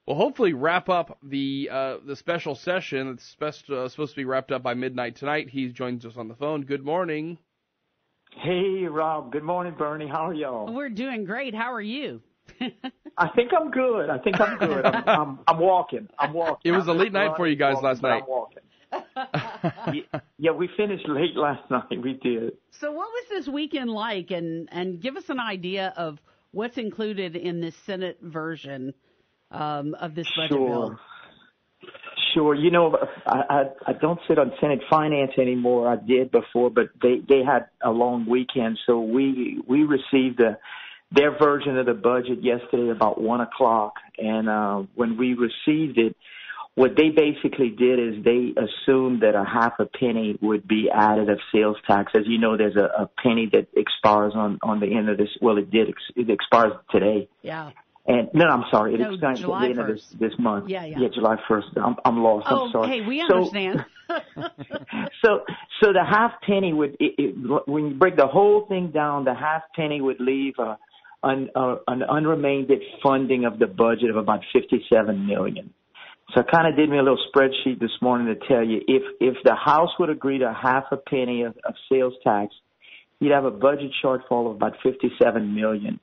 will hopefully wrap up the special session. It's supposed to be wrapped up by midnight tonight. He joins us on the phone. Good morning. Hey, Rob. Good morning, Bernie. How are y'all? We're doing great. How are you? I think I'm good. I'm walking. It was a late night for you guys last night. I'm walking. Yeah, we finished late last night. We did. So what was this weekend like? And give us an idea of what's included in this Senate version of this budget bill. Sure. You know, I don't sit on Senate Finance anymore. I did before, but they had a long weekend, so we received their version of the budget yesterday about 1 o'clock. And when we received it, what they basically did is they assumed that a half a penny would be added of sales tax. As you know, there's a penny that expires on the end of this. Well, it did. It expires today. Yeah. And no, I'm sorry. It expires at July the end 1st. of this month. Yeah. Yeah, July 1st. I'm lost. I'm sorry. Hey, we understand. So the half penny would, when you break the whole thing down, the half penny would leave an unremained funding of the budget of about $57 million. So I kind of did me a little spreadsheet this morning to tell you if the House would agree to half a penny of sales tax, you'd have a budget shortfall of about $57 million.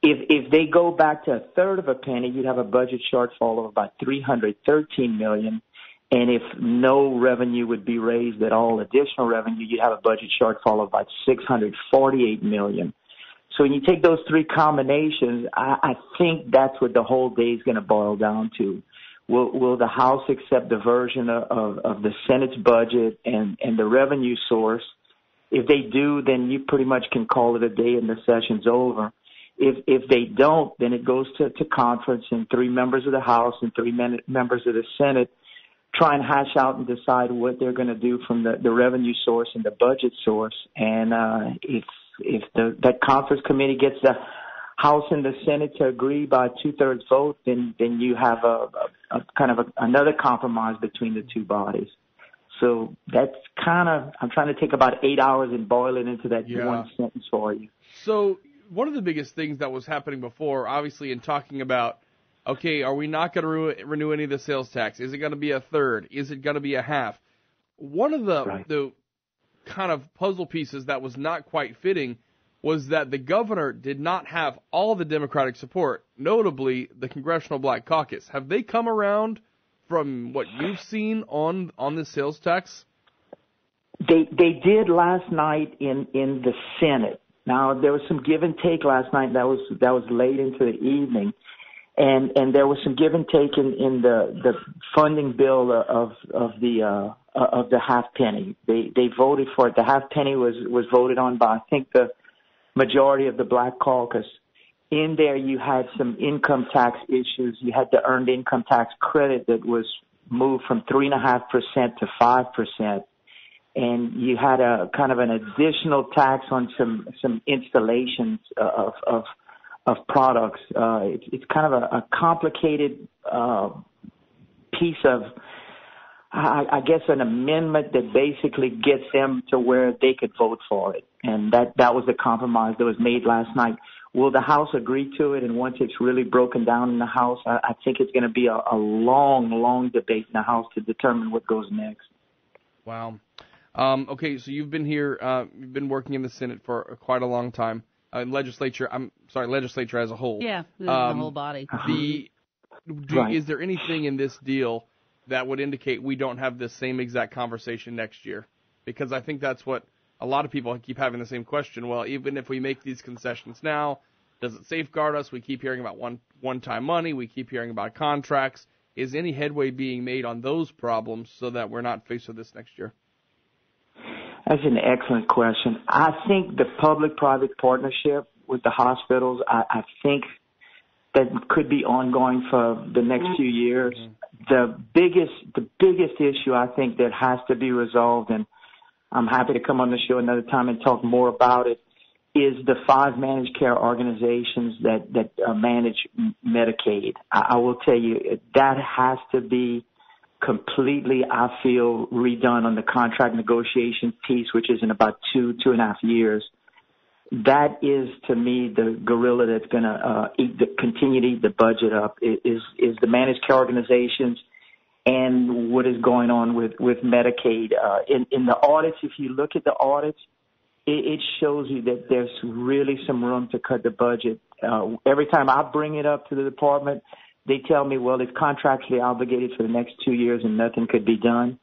If they go back to a third of a penny, you'd have a budget shortfall of about $313 million. And if no revenue would be raised at all, additional revenue, you'd have a budget shortfall of about $648 million. So when you take those three combinations, I think that's what the whole day is going to boil down to. Will the House accept the version of the Senate's budget and the revenue source? If they do, then you pretty much can call it a day and the session's over. If they don't, then it goes to conference, and 3 members of the House and 3 members of the Senate try and hash out and decide what they're going to do from the revenue source and the budget source. And if that conference committee gets the House and the Senate to agree by 2/3 vote, then you have a kind of another compromise between the two bodies. So that's kind of, I'm trying to take about 8 hours and boil it into that one sentence for you. So one of the biggest things that was happening before, obviously, in talking about, okay, are we not going to renew any of the sales tax? Is it going to be a third? Is it going to be a half? One of the kind of puzzle pieces that was not quite fitting was that the governor did not have all the Democratic support, notably the Congressional Black Caucus. Have they come around from what you've seen on the sales tax? They did last night in the Senate. Now, there was some give and take last night. That was late into the evening. And there was some give and take in the funding bill of the half penny. They voted for it. The half penny was voted on by, I think, the majority of the Black Caucus. In there, you had some income tax issues. You had the earned income tax credit that was moved from 3.5% to 5%. And you had a kind of an additional tax on some installations of products. It's kind of a complicated piece of, I guess, an amendment that basically gets them to where they could vote for it. And that was the compromise that was made last night. Will the House agree to it? And once it's really broken down in the House, I think it's going to be a long, long debate in the House to determine what goes next. Wow. Okay, so you've been here, you've been working in the Senate for quite a long time. Legislature as a whole. Yeah, the whole body. Is there anything in this deal that would indicate we don't have the same exact conversation next year? Because I think that's what a lot of people keep having the same question. Well, even if we make these concessions now, does it safeguard us? We keep hearing about one-time money. We keep hearing about contracts. Is any headway being made on those problems so that we're not faced with this next year? That's an excellent question. I think the public-private partnership with the hospitals, I think that could be ongoing for the next few years. Mm-hmm. The biggest issue I think that has to be resolved, and I'm happy to come on the show another time and talk more about it, is the 5 managed care organizations that manage Medicaid. I will tell you, that has to be completely, I feel, redone on the contract negotiation piece, which is in about 2.5 years. that is, to me, the gorilla that's going to continue to eat the budget up is the managed care organizations and what is going on with Medicaid. In the audits, if you look at the audits, it shows you that there's really some room to cut the budget. Every time I bring it up to the department, they tell me, well, it's contractually obligated for the next 2 years and nothing could be done.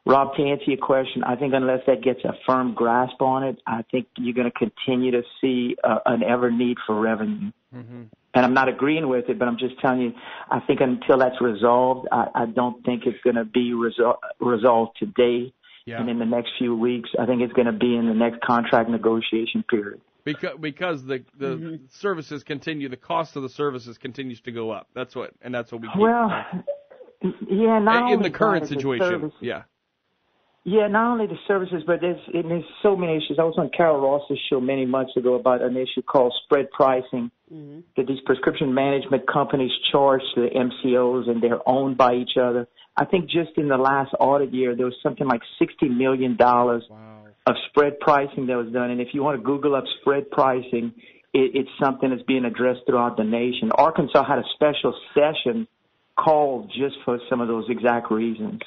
Rob, to answer your question, I think unless that gets a firm grasp on it, I think you're going to continue to see an ever need for revenue. Mm-hmm. And I'm not agreeing with it, but I'm just telling you, I think until that's resolved, I don't think it's going to be resolved today. Yeah. And in the next few weeks, I think it's going to be in the next contract negotiation period. Because the mm-hmm. services continue, the cost of the services continues to go up. That's what we keep. Well, yeah, not in the current situation, yeah. Yeah, not only the services, but there's so many issues. I was on Carol Ross's show many months ago about an issue called spread pricing, mm-hmm. that these prescription management companies charge to the MCOs, and they're owned by each other. I think just in the last audit year, there was something like $60 million of spread pricing that was done. And if you want to Google up spread pricing, it's something that's being addressed throughout the nation. Arkansas had a special session called just for some of those exact reasons.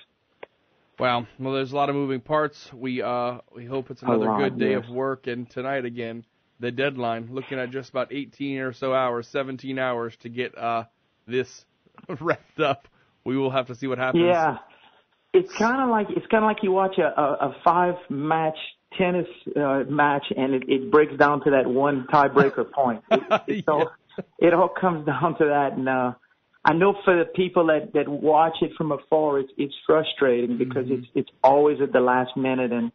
Wow. Well, there's a lot of moving parts. We hope it's another good day of work. And tonight, again, the deadline, looking at just about 18 or so hours, 17 hours to get this wrapped up. We will have to see what happens. Yeah. It's kind of like you watch a 5-match tennis match, and it breaks down to that one tiebreaker point. It all comes down to that. And I know for the people that watch it from afar, it's frustrating because mm-hmm. it's always at the last minute, and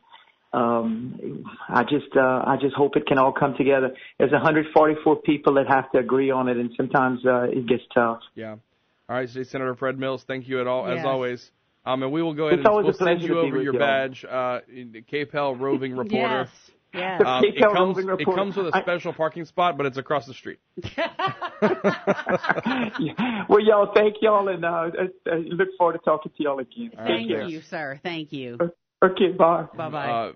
I just hope it can all come together. There's 144 people that have to agree on it, and sometimes it gets tough. Yeah. All right, State Senator Fred Mills, thank you as always. And we will go ahead and we'll send you over your badge, KPEL roving reporter. Yes. It comes with a special parking spot, but it's across the street. Well, y'all, thank y'all, and I look forward to talking to y'all again. Thank you, sir. Thank you. Okay, bye. Bye-bye.